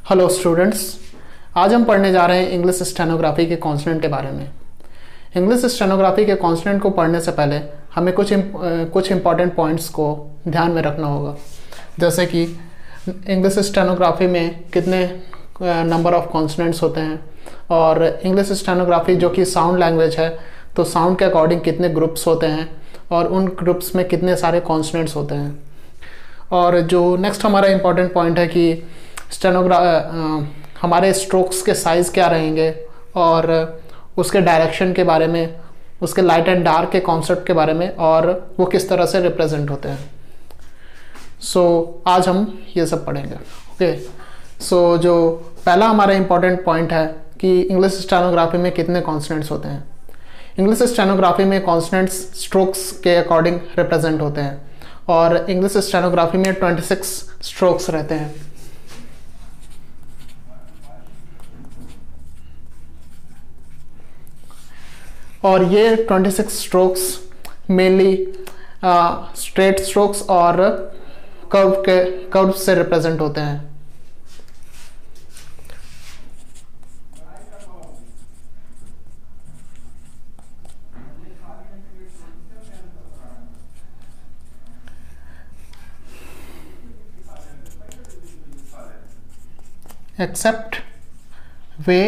Hello students, आज हम पढ़ने जा रहे हैं इंग्लिश स्टेनोग्राफी के कॉन्सोनेंट के बारे में। इंग्लिश स्टेनोग्राफी के कॉन्सोनेंट को पढ़ने से पहले हमें कुछ इंपॉर्टेंट पॉइंट्स को ध्यान में रखना होगा, जैसे कि इंग्लिश स्टेनोग्राफी में कितने नंबर ऑफ कॉन्सोनेंट्स होते हैं, और इंग्लिश स्टेनोग्राफी जो कि साउंड लैंग्वेज है तो साउंड के अकॉर्डिंग कितने ग्रुप्स होते हैं और उन ग्रुप्स में कितने सारे कॉन्सोनेंट्स होते हैं। और जो नेक्स्ट हमारा इम्पॉर्टेंट पॉइंट है कि हमारे स्ट्रोक्स के साइज़ क्या रहेंगे और उसके डायरेक्शन के बारे में, उसके लाइट एंड डार्क के कॉन्सेप्ट के बारे में, और वो किस तरह से रिप्रेजेंट होते हैं। आज हम ये सब पढ़ेंगे। ओके, जो पहला हमारा इम्पॉर्टेंट पॉइंट है कि इंग्लिश स्टेनोग्राफी में कितने कॉन्सोनेंट्स होते हैं। इंग्लिश स्टेनोग्राफी में कॉन्सोनेंट्स स्ट्रोक्स के अकॉर्डिंग रिप्रेजेंट होते हैं, और इंग्लिश स्टेनोग्राफी में 26 स्ट्रोक्स रहते हैं। और ये 26 स्ट्रोक्स मेनली स्ट्रेट स्ट्रोक्स और कर्व से रिप्रेजेंट होते हैं। एक्सेप्ट वे,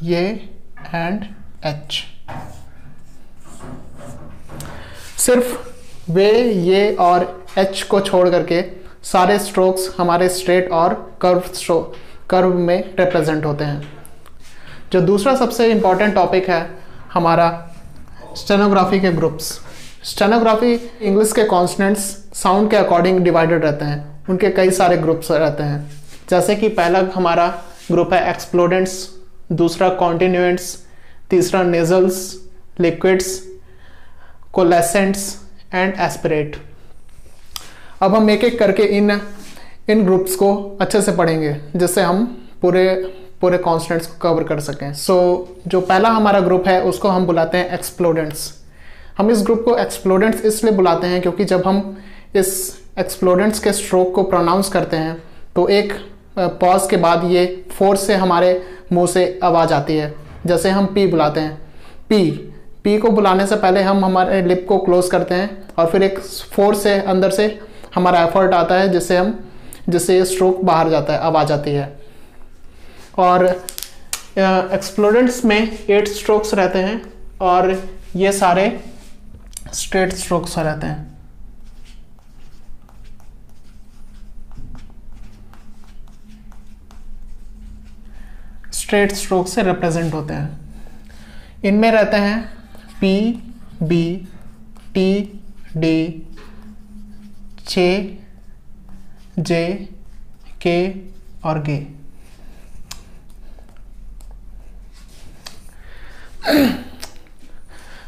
ये एंड एच। सिर्फ वे, ये और एच को छोड़ करके सारे स्ट्रोक्स हमारे स्ट्रेट और कर्व में रिप्रेजेंट होते हैं। जो दूसरा सबसे इंपॉर्टेंट टॉपिक है हमारा स्टेनोग्राफी के ग्रुप्स। स्टेनोग्राफी इंग्लिश के कॉन्सोनेंट्स साउंड के अकॉर्डिंग डिवाइडेड रहते हैं, उनके कई सारे ग्रुप्स रहते हैं। जैसे कि पहला हमारा ग्रुप है एक्सप्लोडेंट्स, दूसरा कॉन्टिन्यूएंट्स, तीसरा नेजल्स, लिक्विड्स, कोलेसेंट्स एंड एस्पिरेट। अब हम एक एक करके इन ग्रुप्स को अच्छे से पढ़ेंगे, जिससे हम पूरे कॉन्सोनेंट्स को कवर कर सकें। जो पहला हमारा ग्रुप है उसको हम बुलाते हैं एक्सप्लोडेंट्स। हम इस ग्रुप को एक्सप्लोडेंट्स इसलिए बुलाते हैं क्योंकि जब हम इस एक्सप्लोडेंट्स के स्ट्रोक को प्रोनाउंस करते हैं तो एक पॉज के बाद ये फोर्स से हमारे मुंह से आवाज़ आती है। जैसे हम पी बुलाते हैं, पी को बुलाने से पहले हम हमारे लिप को क्लोज करते हैं और फिर एक फोर्स से अंदर से हमारा एफर्ट आता है जिससे ये स्ट्रोक बाहर जाता है, आवाज़ आती है। और एक्सप्लोडेंट्स में 8 स्ट्रोक्स रहते हैं और ये सारे स्ट्रेट स्ट्रोक्स रहते हैं। स्ट्रेट स्ट्रोक से रिप्रेजेंट होते हैं। इनमें रहते हैं पी, बी, टी, डी, चे, जे, के और गे।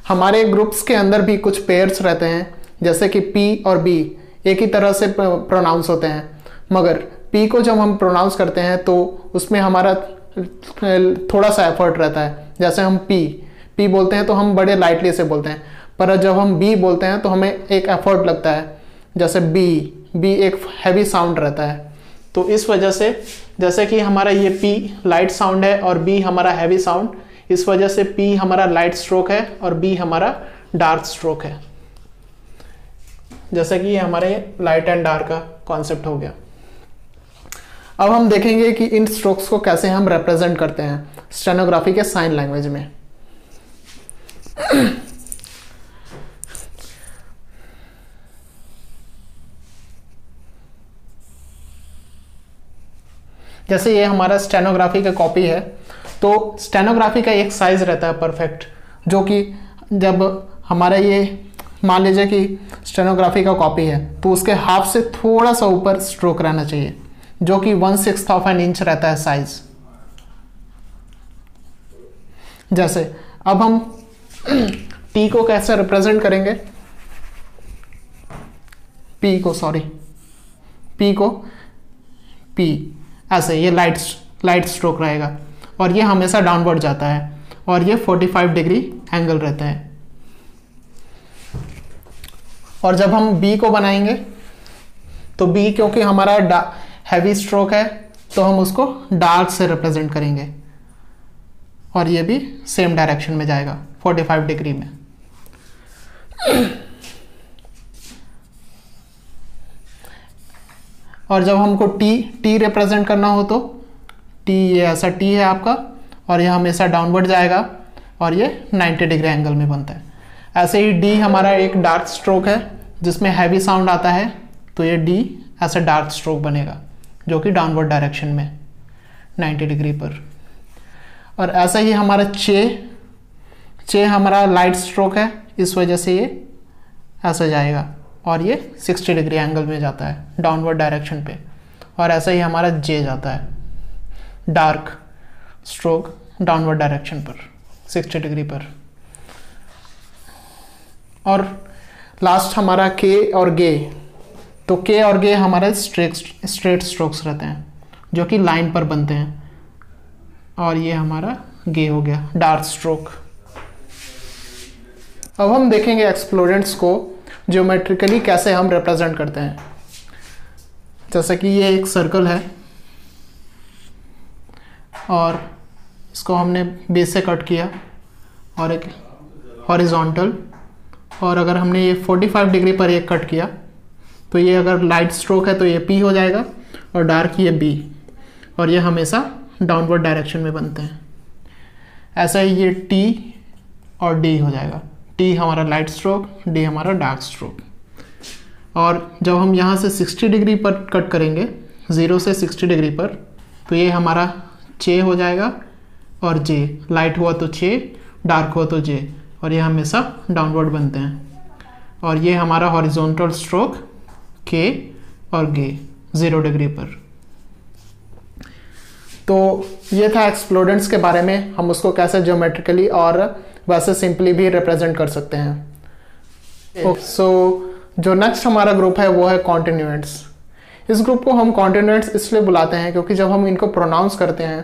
हमारे ग्रुप्स के अंदर भी कुछ पेयर्स रहते हैं, जैसे कि पी और बी एक ही तरह से प्रोनाउंस होते हैं, मगर पी को जब हम प्रोनाउंस करते हैं तो उसमें हमारा थोड़ा सा एफर्ट रहता है। जैसे हम पी बोलते हैं तो हम बड़े लाइटली से बोलते हैं, पर जब हम बी बोलते हैं तो हमें एक एफर्ट लगता है। जैसे बी एक हैवी साउंड रहता है। तो इस वजह से, जैसे कि हमारा ये पी लाइट साउंड है और बी हमारा हैवी साउंड, इस वजह से पी हमारा लाइट स्ट्रोक है और बी हमारा डार्क स्ट्रोक है। जैसे कि ये हमारे लाइट एंड डार्क का कॉन्सेप्ट हो गया। अब हम देखेंगे कि इन स्ट्रोक्स को कैसे हम रिप्रेजेंट करते हैं स्टेनोग्राफी के साइन लैंग्वेज में। जैसे ये हमारा स्टेनोग्राफी का कॉपी है, तो स्टेनोग्राफी का एक साइज रहता है परफेक्ट, जो कि जब हमारा ये मान लीजिए कि स्टेनोग्राफी का कॉपी है तो उसके हाफ से थोड़ा सा ऊपर स्ट्रोक रहना चाहिए, जो कि 1/6 ऑफ एन इंच रहता है साइज। जैसे अब हम टी को कैसे रिप्रेजेंट करेंगे, पी को ऐसे, ये लाइट स्ट्रोक रहेगा और ये हमेशा डाउनवर्ड जाता है और ये 45 डिग्री एंगल रहता है। और जब हम बी को बनाएंगे तो बी क्योंकि हमारा हैवी स्ट्रोक है तो हम उसको डार्क से रिप्रेजेंट करेंगे और ये भी सेम डायरेक्शन में जाएगा 45 डिग्री में। और जब हमको टी रिप्रेजेंट करना हो तो टी, ये ऐसा टी है आपका और ये हमेशा डाउनवर्ड जाएगा और ये 90 डिग्री एंगल में बनता है। ऐसे ही डी हमारा एक डार्क स्ट्रोक है जिसमें हैवी साउंड आता है, तो ये डी ऐसा डार्क स्ट्रोक बनेगा जो कि डाउनवर्ड डायरेक्शन में 90 डिग्री पर। और ऐसा ही हमारा चे हमारा लाइट स्ट्रोक है, इस वजह से ये ऐसा जाएगा और ये 60 डिग्री एंगल में जाता है डाउनवर्ड डायरेक्शन पे। और ऐसा ही हमारा जे जाता है डार्क स्ट्रोक डाउनवर्ड डायरेक्शन पर 60 डिग्री पर। और लास्ट हमारा के और गे, तो के और गे हमारे स्ट्रेट स्ट्रोक्स रहते हैं जो कि लाइन पर बनते हैं और ये हमारा गे हो गया डार्क स्ट्रोक। अब हम देखेंगे एक्सप्लोडेंट्स को ज्योमेट्रिकली कैसे हम रिप्रेजेंट करते हैं। जैसे कि ये एक सर्कल है और इसको हमने बेस से कट किया और एक हॉरिजॉन्टल, और अगर हमने ये 45 डिग्री पर एक कट किया तो ये अगर लाइट स्ट्रोक है तो ये पी हो जाएगा और डार्क ये बी, और ये हमेशा डाउनवर्ड डायरेक्शन में बनते हैं। ऐसा ही ये टी और डी हो जाएगा, टी हमारा लाइट स्ट्रोक, डी हमारा डार्क स्ट्रोक। और जब हम यहाँ से 60 डिग्री पर कट करेंगे 0 से 60 डिग्री पर, तो ये हमारा चे हो जाएगा और जे, लाइट हुआ तो चे, डार्क हुआ तो जे, और ये हमेशा डाउनवर्ड बनते हैं। और ये हमारा हॉरिजॉन्टल स्ट्रोक के और गे 0 डिग्री पर। तो ये था एक्सप्लोडेंट्स के बारे में, हम उसको कैसे ज्योमेट्रिकली और वैसे सिंपली भी रिप्रेजेंट कर सकते हैं। सो जो नेक्स्ट हमारा ग्रुप है वो है कॉन्टिन्यूएंट्स। इस ग्रुप को हम कॉन्टिन्यूएंट्स इसलिए बुलाते हैं क्योंकि जब हम इनको प्रोनाउंस करते हैं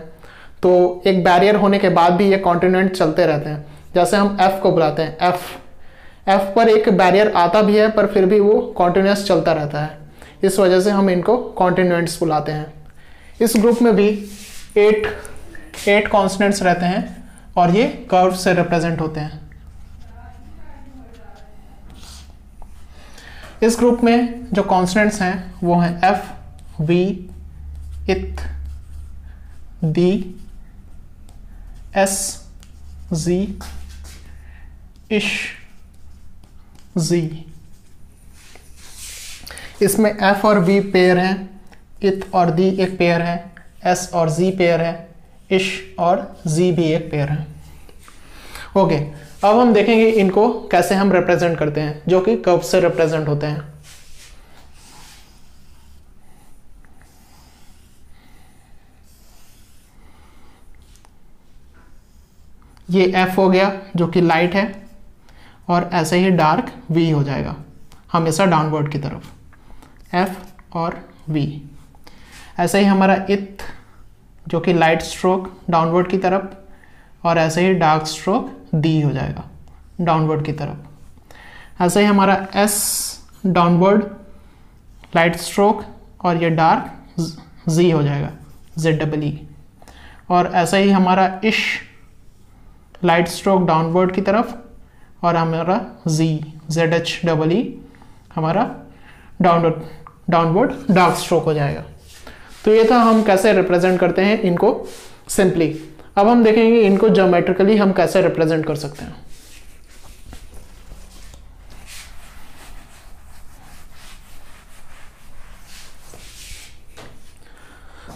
तो एक बैरियर होने के बाद भी ये कॉन्टिन्यूएंट चलते रहते हैं। जैसे हम एफ को बुलाते हैं, एफ पर एक बैरियर आता भी है पर फिर भी वो कॉन्टिन्यूअस चलता रहता है, इस वजह से हम इनको कॉन्टिन्यूएंट्स बुलाते हैं। इस ग्रुप में भी 8 कॉन्स्टेंट्स रहते हैं और ये कर्व से रिप्रेजेंट होते हैं। इस ग्रुप में जो कॉन्स्टेंट्स हैं वो हैं एफ, वी, इथ, डी, एस, जी, इश, जी। इसमें एफ और वी पेयर हैं, इथ और दी एक पेयर है, एस और जी पेयर है, इश और जी भी एक पेयर है। ओके, अब हम देखेंगे इनको कैसे हम रिप्रेजेंट करते हैं जो कि कर्व से रिप्रेजेंट होते हैं। ये एफ हो गया जो कि लाइट है और ऐसे ही डार्क वी हो जाएगा हमेशा डाउनवर्ड की तरफ, एफ और वी। ऐसे ही हमारा इथ जो कि लाइट स्ट्रोक डाउनवर्ड की तरफ, और ऐसे ही डार्क स्ट्रोक डी हो जाएगा डाउनवर्ड की तरफ। ऐसे ही हमारा एस डाउनवर्ड लाइट स्ट्रोक और ये डार्क जी हो जाएगा ZEE। और ऐसे ही हमारा इश लाइट स्ट्रोक डाउनवर्ड की तरफ और हमारा जी ZHEE हमारा डाउनवर्ड डार्क स्ट्रोक हो जाएगा। तो ये था हम कैसे रिप्रेजेंट करते हैं इनको सिंपली। अब हम देखेंगे इनको ज्योमेट्रिकली हम कैसे रिप्रेजेंट कर सकते हैं।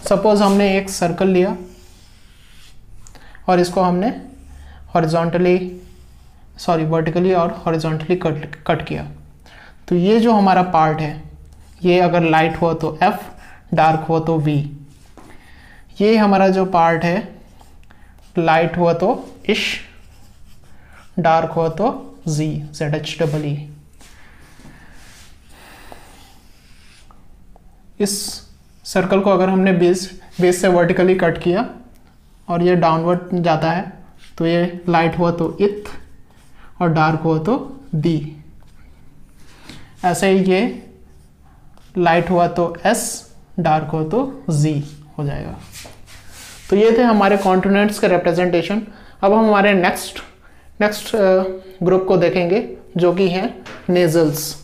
सपोज हमने एक सर्कल लिया और इसको हमने वर्टिकली और हॉरिजॉन्टली कट किया। तो ये जो हमारा पार्ट है, ये अगर लाइट हुआ तो एफ, डार्क हुआ तो वी। ये हमारा जो पार्ट है, लाइट हुआ तो इश, डार्क हुआ तो जी ZHEE। इस सर्कल को अगर हमने बेस से वर्टिकली कट किया और ये डाउनवर्ड जाता है तो ये लाइट हुआ तो इथ और डार्क हुआ तो डी। ऐसे ही ये लाइट हुआ तो एस, डार्क हुआ तो जी हो जाएगा। तो ये थे हमारे कॉन्टिनेंट्स के रिप्रेजेंटेशन। अब हम हमारे नेक्स्ट ग्रुप को देखेंगे जो कि है नेजल्स।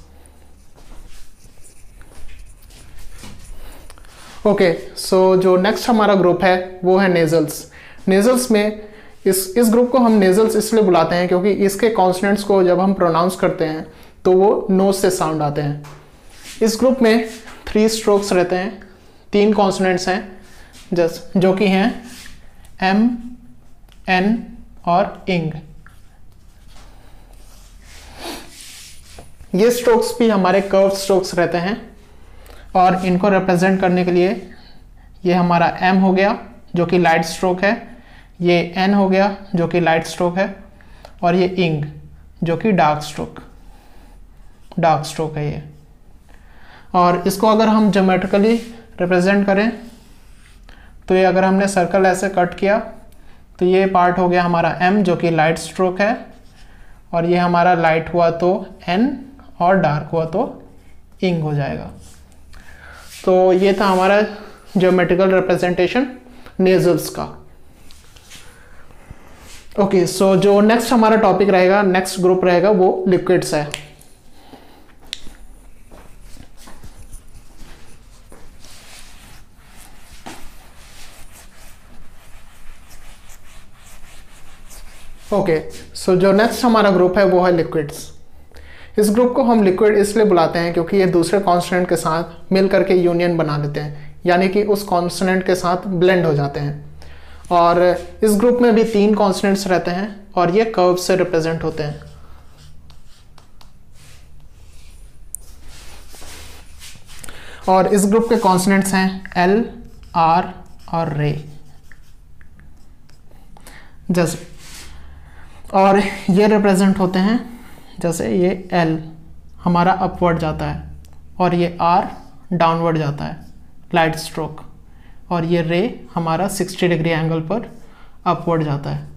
ओके, सो जो नेक्स्ट हमारा ग्रुप है वो है नेजल्स। नेजल्स में इस ग्रुप को हम नेजल्स इसलिए बुलाते हैं क्योंकि इसके कॉन्सोनेंट्स को जब हम प्रोनाउंस करते हैं तो वो नोज से साउंड आते हैं। इस ग्रुप में 3 स्ट्रोक्स रहते हैं, 3 कॉन्सोनेंट्स हैं जो कि हैं एम, एन और इंग। ये स्ट्रोक्स भी हमारे कर्व स्ट्रोक्स रहते हैं और इनको रिप्रेजेंट करने के लिए ये हमारा एम हो गया जो कि लाइट स्ट्रोक है, ये एन हो गया जो कि लाइट स्ट्रोक है, और ये इंग जो कि डार्क स्ट्रोक है ये। और इसको अगर हम ज्योमेट्रिकली रिप्रेजेंट करें तो ये अगर हमने सर्कल ऐसे कट किया तो ये पार्ट हो गया हमारा एम जो कि लाइट स्ट्रोक है, और ये हमारा लाइट हुआ तो एन और डार्क हुआ तो इंग हो जाएगा। तो ये था हमारा ज्योमेट्रिकल रिप्रेजेंटेशन नेजल्स का। ओके, सो जो नेक्स्ट हमारा टॉपिक रहेगा, नेक्स्ट ग्रुप रहेगा वो लिक्विड्स है। ओके, सो जो नेक्स्ट हमारा ग्रुप है वो है लिक्विड्स। इस ग्रुप को हम लिक्विड इसलिए बुलाते हैं क्योंकि ये दूसरे कॉन्सोनेंट के साथ मिल करके यूनियन बना लेते हैं, यानी कि उस कॉन्सोनेंट के साथ ब्लेंड हो जाते हैं। और इस ग्रुप में भी 3 कॉन्सोनेंट्स रहते हैं और ये कर्व से रिप्रेजेंट होते हैं। और इस ग्रुप के कॉन्सोनेंट्स हैं एल, आर और रे। जैसे और ये रिप्रेजेंट होते हैं, जैसे ये एल हमारा अपवर्ड जाता है और ये आर डाउनवर्ड जाता है लाइट स्ट्रोक, और ये रे हमारा 60 डिग्री एंगल पर अपवर्ड जाता है।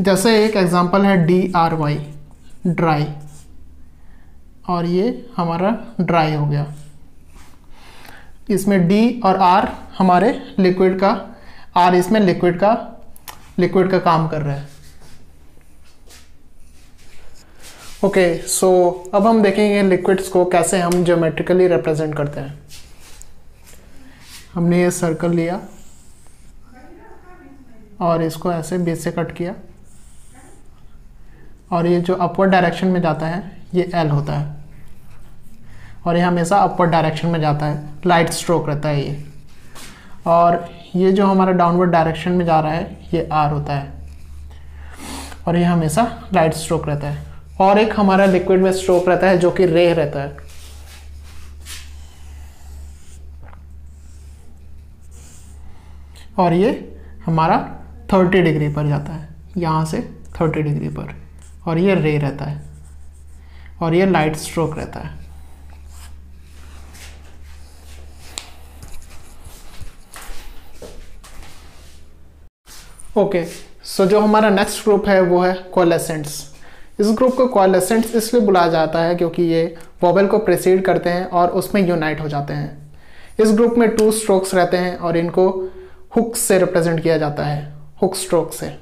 जैसे एक एग्जांपल है DRY ड्राई, और ये हमारा ड्राई हो गया। इसमें D और R हमारे लिक्विड का, R इसमें लिक्विड का काम कर रहा है। ओके, सो अब हम देखेंगे लिक्विड्स को कैसे हम ज्योमेट्रिकली रिप्रेजेंट करते हैं। हमने ये सर्कल लिया और इसको ऐसे बेस से कट किया, और ये जो अपवर्ड डायरेक्शन में जाता है ये L होता है, और ये हमेशा अपवर्ड डायरेक्शन में जाता है, लाइट स्ट्रोक रहता है ये। और ये जो हमारा डाउनवर्ड डायरेक्शन में जा रहा है ये R होता है, और ये हमेशा लाइट स्ट्रोक रहता है। और एक हमारा लिक्विड में स्ट्रोक रहता है जो कि रे रहता है। और ये हमारा 30 डिग्री पर जाता है, यहाँ से 30 डिग्री पर, और ये रे रहता है, और ये लाइट स्ट्रोक रहता है। ओके, सो जो हमारा नेक्स्ट ग्रुप है वो है कोएलेसेंट्स। इस ग्रुप को कोएलेसेंट्स इसलिए बुलाया जाता है क्योंकि ये वोवेल को प्रेसीड करते हैं और उसमें यूनाइट हो जाते हैं। इस ग्रुप में 2 स्ट्रोक्स रहते हैं और इनको हुक से रिप्रेजेंट किया जाता है, हुक स्ट्रोक से।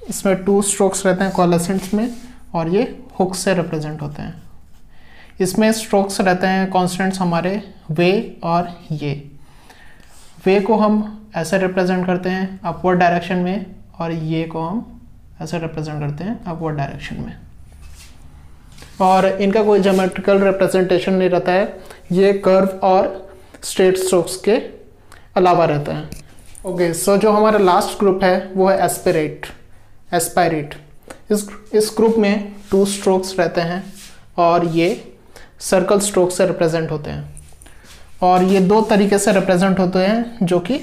इसमें 2 स्ट्रोक्स रहते हैं कोएलेसेंट्स में, और ये हुक से रिप्रेजेंट होते हैं। इसमें स्ट्रोक्स रहते हैं कॉन्स्टेंट्स हमारे वे और ये। वे को हम ऐसे रिप्रेजेंट करते हैं अपवर्ड डायरेक्शन में, और ये को हम ऐसे रिप्रेजेंट करते हैं अपवर्ड डायरेक्शन में। और इनका कोई ज्योमेट्रिकल रिप्रेजेंटेशन नहीं रहता है, ये कर्व और स्ट्रेट स्ट्रोक्स के अलावा रहता है। ओके, सो जो हमारा लास्ट ग्रुप है वो है एस्पायरेट। इस ग्रुप में 2 स्ट्रोक्स रहते हैं और ये सर्कल स्ट्रोक से रिप्रेजेंट होते हैं। और ये 2 तरीके से रिप्रेजेंट होते हैं जो कि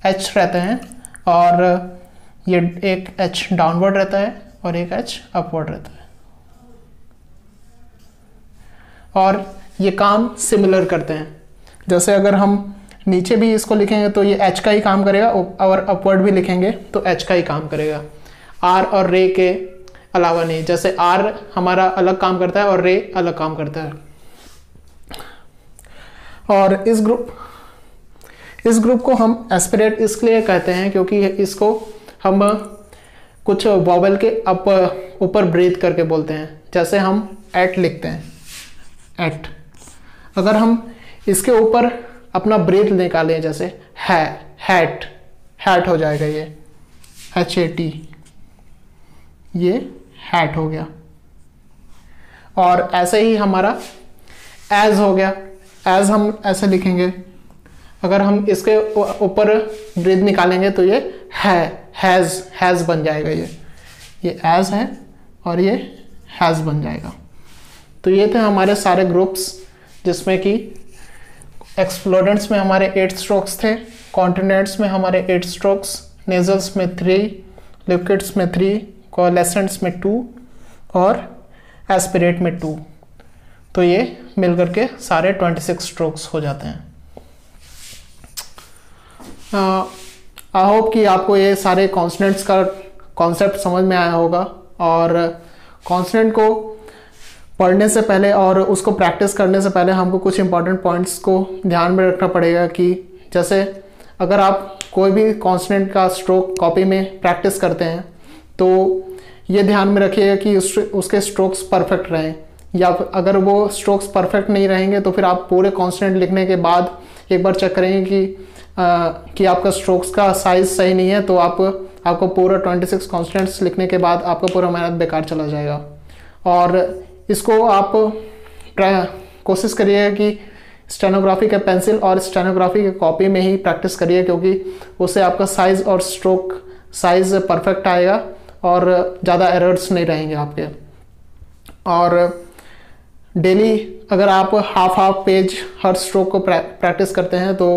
H रहते हैं, और ये एक H डाउनवर्ड रहता है और एक H अपवर्ड रहता है। और ये काम सिमिलर करते हैं। जैसे अगर हम नीचे भी इसको लिखेंगे तो ये H का ही काम करेगा, और अपवर्ड भी लिखेंगे तो H का ही काम करेगा। R और रे के अलावा नहीं। जैसे आर हमारा अलग काम करता है और रे अलग काम करता है। और इस ग्रुप को हम एस्पिरेट इसलिए कहते हैं क्योंकि इसको हम कुछ वॉवेल के ऊपर ब्रीथ करके बोलते हैं। जैसे हम एट लिखते हैं, एट, अगर हम इसके ऊपर अपना ब्रीथ निकालें जैसे हैट, हैट हो जाएगा ये HAT, ये हैट हो गया। और ऐसे ही हमारा एज हो गया, एज हम ऐसे लिखेंगे, अगर हम इसके ऊपर ब्रीथ निकालेंगे तो ये हैज़ बन जाएगा। ये एज है और ये हैज़ बन जाएगा। तो ये थे हमारे सारे ग्रुप्स, जिसमें कि एक्सप्लोडेंट्स में हमारे 8 स्ट्रोक्स थे, कॉन्टिनेंट्स में हमारे 8 स्ट्रोक्स, नेजल्स में 3, लिक्विड्स में 3, कोलेसेंट्स में 2 और एस्पिरेट में 2। तो ये मिलकर के सारे 26 स्ट्रोक्स हो जाते हैं। आई होप कि आपको ये सारे कॉन्सोनेंट्स का कॉन्सेप्ट समझ में आया होगा। और कॉन्सोनेंट को पढ़ने से पहले और उसको प्रैक्टिस करने से पहले हमको कुछ इंपॉर्टेंट पॉइंट्स को ध्यान में रखना पड़ेगा कि जैसे अगर आप कोई भी कॉन्सोनेंट का स्ट्रोक कॉपी में प्रैक्टिस करते हैं तो ये ध्यान में रखिएगा कि उसके स्ट्रोक्स परफेक्ट रहें, या अगर वो स्ट्रोक्स परफेक्ट नहीं रहेंगे तो फिर आप पूरे कॉन्सोनेंट लिखने के बाद एक बार चेक करेंगे कि आपका स्ट्रोक्स का साइज सही नहीं है, तो आपको पूरा 26 कॉन्सोनेंट्स लिखने के बाद आपका पूरा मेहनत बेकार चला जाएगा। और इसको आप कोशिश करिएगा कि स्टेनोग्राफी के पेंसिल और स्टेनोग्राफी के कॉपी में ही प्रैक्टिस करिए, क्योंकि उससे आपका साइज और स्ट्रोक साइज परफेक्ट आएगा और ज़्यादा एरर्स नहीं रहेंगे आपके। और डेली अगर आप हाफ पेज हर स्ट्रोक को प्रैक्टिस करते हैं तो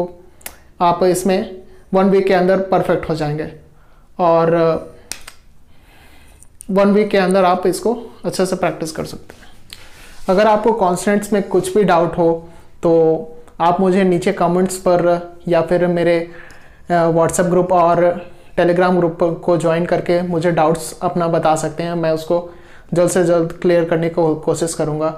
आप इसमें 1 वीक के अंदर परफेक्ट हो जाएंगे, और 1 वीक के अंदर आप इसको अच्छे से प्रैक्टिस कर सकते हैं। अगर आपको कॉन्सोनेंट्स में कुछ भी डाउट हो तो आप मुझे नीचे कमेंट्स पर या फिर मेरे व्हाट्सएप ग्रुप और टेलीग्राम ग्रुप को ज्वाइन करके मुझे डाउट्स अपना बता सकते हैं। मैं उसको जल्द से जल्द क्लियर करने को कोशिश करूँगा।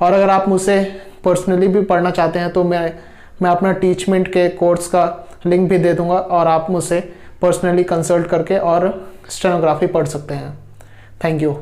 और अगर आप मुझसे पर्सनली भी पढ़ना चाहते हैं तो मैं अपना टीचमेंट के कोर्स का लिंक भी दे दूँगा और आप मुझसे पर्सनली कंसल्ट करके और स्टेनोग्राफी पढ़ सकते हैं। Thank you.